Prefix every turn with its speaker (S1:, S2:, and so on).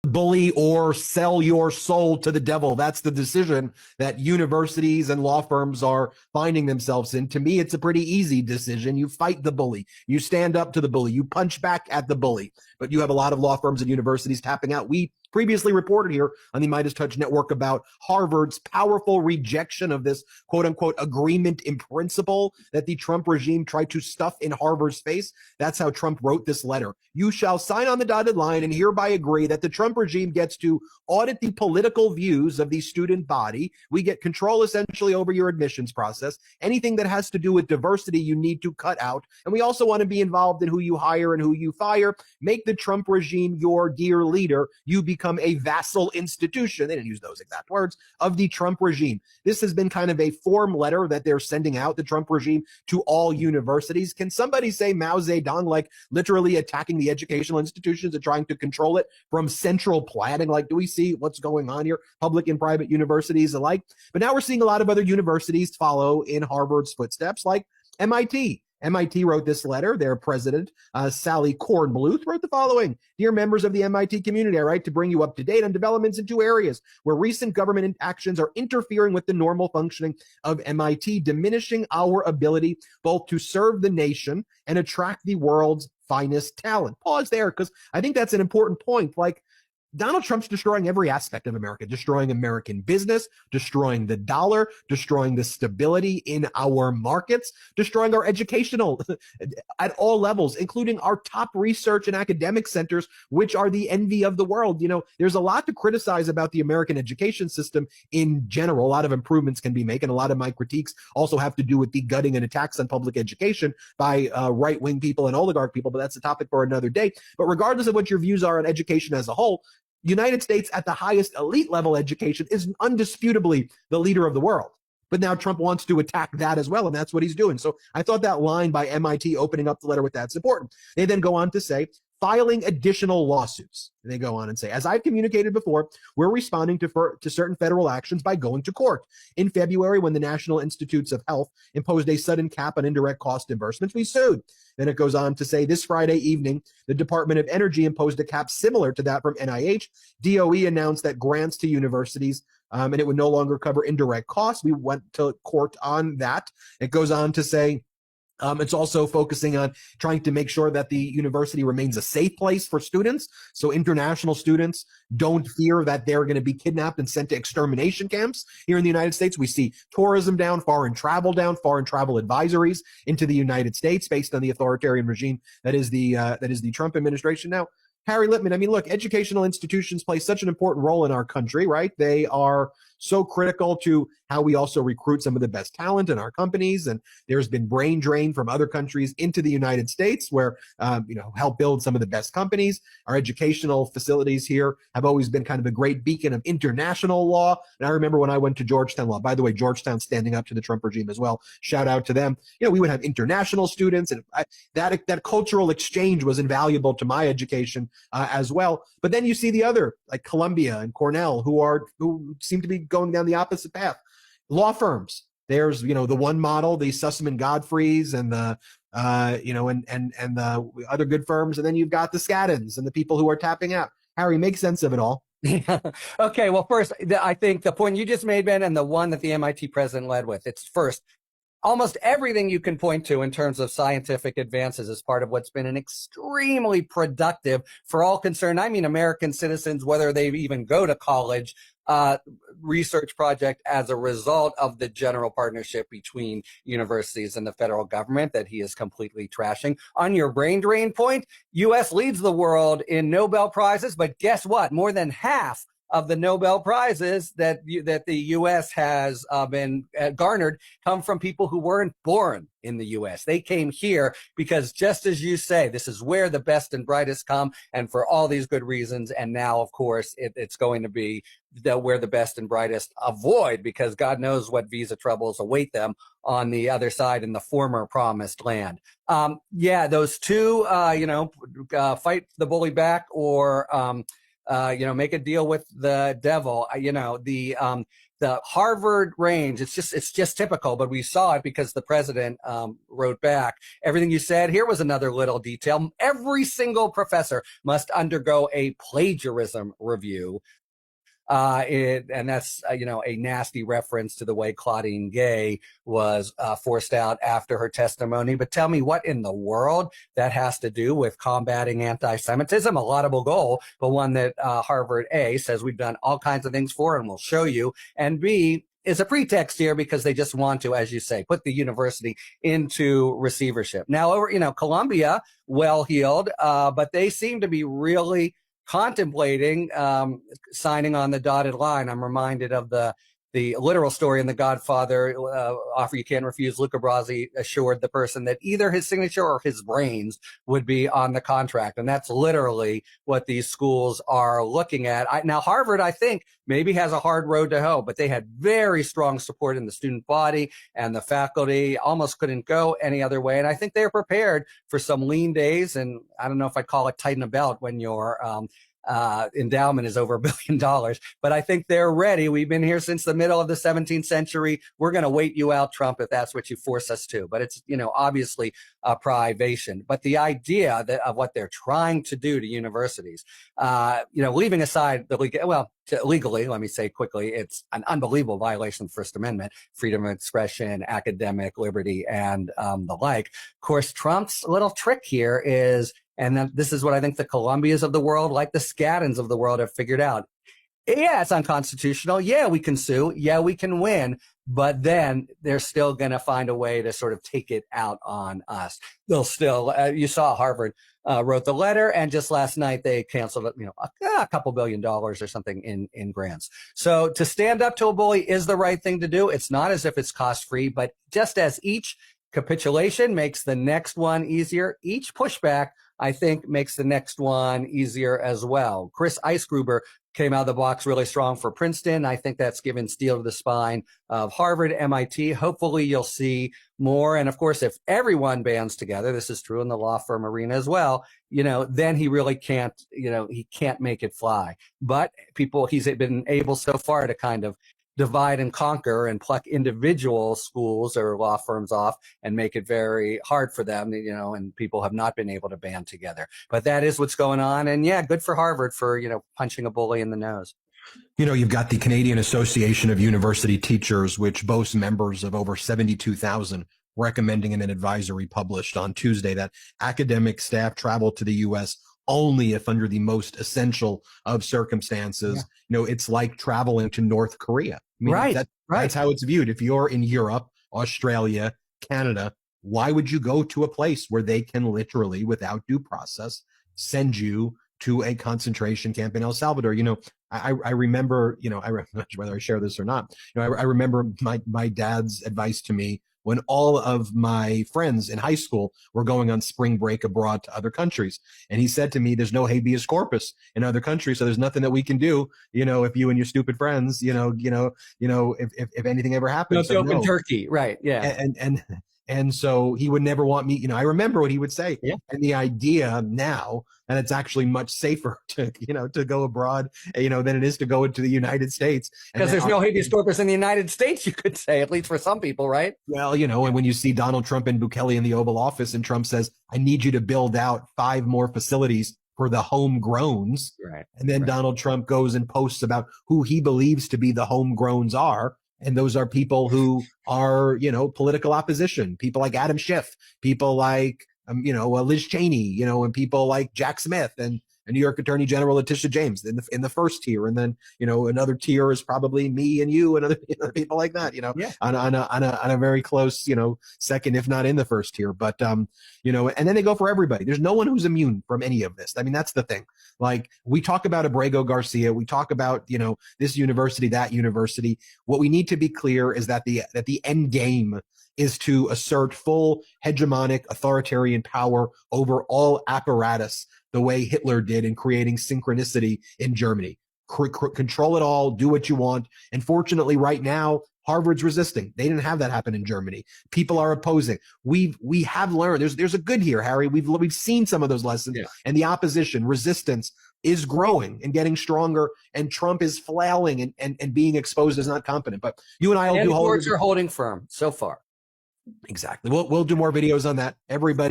S1: bully or sell your soul to the devil. That's the decision that universities and law firms are finding themselves in. To me, it's a pretty easy decision. You fight the bully. You stand up to the bully. You punch back at the bully. But you have a lot of law firms and universities tapping out. We previously reported here on the Midas Touch Network about Harvard's powerful rejection of this quote unquote agreement in principle that the Trump regime tried to stuff in Harvard's face. That's how Trump wrote this letter. You shall sign on the dotted line and hereby agree that the Trump regime gets to audit the political views of the student body. We get control essentially over your admissions process. Anything that has to do with diversity, you need to cut out. And we also want to be involved in who you hire and who you fire. Make the Trump regime your dear leader. You become a vassal institution. They didn't use those exact words of the Trump regime. This has been kind of a form letter that they're sending out, the Trump regime, to all universities. Can somebody say Mao Zedong, like literally attacking the educational institutions and trying to control it from central planning? Like, do we see what's going on here? Public and private universities alike. But now we're seeing a lot of other universities follow in Harvard's footsteps, like MIT. MIT wrote this letter. Their president, Sally Kornbluth, wrote the following. Dear members of the MIT community, I write to bring you up to date on developments in two areas where recent government actions are interfering with the normal functioning of MIT, diminishing our ability both to serve the nation and attract the world's finest talent. Pause there, because I think that's an important point. Like, Donald Trump's destroying every aspect of America, destroying American business, destroying the dollar, destroying the stability in our markets, destroying our educational at all levels, including our top research and academic centers, which are the envy of the world. You know, there's a lot to criticize about the American education system in general. A lot of improvements can be made, and a lot of my critiques also have to do with the gutting and attacks on public education by right-wing people and oligarch people, but that's a topic for another day. But regardless of what your views are on education as a whole, United States at the highest elite level education is undisputably the leader of the world. But now Trump wants to attack that as well, and that's what he's doing. So I thought that line by MIT opening up the letter with that's important. They then go on to say, filing additional lawsuits. They go on and say, as I've communicated before, we're responding to certain federal actions by going to court. In February, when the National Institutes of Health imposed a sudden cap on indirect cost reimbursements, we sued. Then it goes on to say, this Friday evening, the Department of Energy imposed a cap similar to that from NIH. DOE announced that grants to universities, and it would no longer cover indirect costs. We went to court on that. It goes on to say, it's also focusing on trying to make sure that the university remains a safe place for students. So international students don't fear that they're going to be kidnapped and sent to extermination camps. Here in the United States, we see tourism down, foreign travel advisories into the United States based on the authoritarian regime that is the Trump administration. Now, Harry Litman, I mean, look, educational institutions play such an important role in our country, right? They are so critical to how we also recruit some of the best talent in our companies. And there's been brain drain from other countries into the United States where, help build some of the best companies. Our educational facilities here have always been kind of a great beacon of international law. And I remember when I went to Georgetown Law, by the way, Georgetown standing up to the Trump regime as well. Shout out to them. You know, we would have international students, and that cultural exchange was invaluable to my education as well. But then you see the other, like Columbia and Cornell, who seem to be going down the opposite path. Law firms. There's, the one model, the Sussman Godfreys and the, and the other good firms. And then you've got the Skaddens and the people who are tapping out. Harry, make sense of it all.
S2: Okay. Well, first, I think the point you just made, Ben, and the one that the MIT president led with, it's first, almost everything you can point to in terms of scientific advances is part of what's been an extremely productive, for all concerned, I mean American citizens, whether they even go to college, research project as a result of the general partnership between universities and the federal government that he is completely trashing. On your brain drain point, U.S. leads the world in Nobel Prizes, but guess what? More than half of the Nobel Prizes that the U.S. has been garnered come from people who weren't born in the U.S. They came here because, just as you say, this is where the best and brightest come, and for all these good reasons. And now, of course, it's going to be where the best and brightest avoid, because God knows what visa troubles await them on the other side in the former promised land. Those two, fight the bully back or make a deal with the devil. The Harvard range, it's just typical, but we saw it because the president wrote back, everything you said, here was another little detail. Every single professor must undergo a plagiarism review. And that's, a nasty reference to the way Claudine Gay was forced out after her testimony. But tell me, what in the world that has to do with combating anti-Semitism? A laudable goal, but one that Harvard A says we've done all kinds of things for and we'll show you. And B is a pretext here because they just want to, as you say, put the university into receivership. Now, Columbia, well-heeled, but they seem to be really contemplating signing on the dotted line. I'm reminded of the literal story in The Godfather, offer you can't refuse. Luca Brasi assured the person that either his signature or his brains would be on the contract. And that's literally what these schools are looking at. Now, Harvard, I think, maybe has a hard road to hoe, but they had very strong support in the student body, and the faculty almost couldn't go any other way. And I think they're prepared for some lean days. And I don't know if I'd call it tighten a belt when your endowment is over $1 billion, but I think they're ready. We've been here since the middle of the 17th century. We're going to wait you out, Trump, if that's what you force us to. But it's, obviously a privation. But the idea of what they're trying to do to universities, leaving aside legally, let me say quickly, it's an unbelievable violation of the First Amendment, freedom of expression, academic liberty, and the like. Of course, Trump's little trick here is, and then this is what I think the Columbias of the world, like the Scaddons of the world, have figured out. Yeah, it's unconstitutional. Yeah, we can sue. Yeah, we can win. But then they're still going to find a way to sort of take it out on us. They'll still, you saw Harvard wrote the letter, and just last night they canceled, a couple $1 billion or something in grants. So to stand up to a bully is the right thing to do. It's not as if it's cost-free, but just as each capitulation makes the next one easier, each pushback, I think, makes the next one easier as well. Chris Eisgruber came out of the box really strong for Princeton. I think that's given steel to the spine of Harvard, MIT. Hopefully you'll see more. And of course, if everyone bands together, this is true in the law firm arena as well, then he really can't, he can't make it fly. But he's been able so far to kind of divide and conquer and pluck individual schools or law firms off and make it very hard for them, and people have not been able to band together. But that is what's going on. And yeah, good for Harvard for, punching a bully in the nose.
S1: You've got the Canadian Association of University Teachers, which boasts members of over 72,000, recommending in an advisory published on Tuesday that academic staff travel to the U.S. only if under the most essential of circumstances. Yeah. It's like traveling to North Korea.
S2: Right.
S1: That's how it's viewed. If you're in Europe, Australia, Canada, why would you go to a place where they can literally, without due process, send you to a concentration camp in El Salvador? I remember, whether I share this or not, I remember my dad's advice to me when all of my friends in high school were going on spring break abroad to other countries. And he said to me, there's no habeas corpus in other countries, so there's nothing that we can do, if you and your stupid friends, if anything ever happens.
S2: No, open turkey, right, yeah.
S1: And so he would never want me, I remember what he would say.
S2: Yeah.
S1: And the idea now that it's actually much safer to go abroad, than it is to go into the United States.
S2: Because there's no habeas corpus in the United States, you could say, at least for some people, right?
S1: Well, and when you see Donald Trump and Bukele in the Oval Office and Trump says, I need you to build out 5 more facilities for the homegrowns.
S2: Right.
S1: And then Donald Trump goes and posts about who he believes to be the homegrowns are. And those are people who are, political opposition, people like Adam Schiff, people like, Liz Cheney, and people like Jack Smith and New York Attorney General Letitia James in the first tier. And then, another tier is probably me and you and other people like that,
S2: yeah.
S1: on a very close, second, if not in the first tier. But, and then they go for everybody. There's no one who's immune from any of this. I mean, that's the thing. Like, we talk about Abrego Garcia, we talk about, this university, that university. What we need to be clear is that the end game is to assert full hegemonic authoritarian power over all apparatus, the way Hitler did in creating synchronicity in Germany. Control it all, do what you want. And fortunately, right now, Harvard's resisting. They didn't have that happen in Germany. People are opposing. We have learned. There's a good here, Harry. We've seen some of those lessons, and the opposition, resistance is growing and getting stronger, and Trump is flailing and being exposed as not competent. But you and I will
S2: And
S1: do
S2: the courts are holding firm so far.
S1: exactly. We'll do more videos on that. Everybody.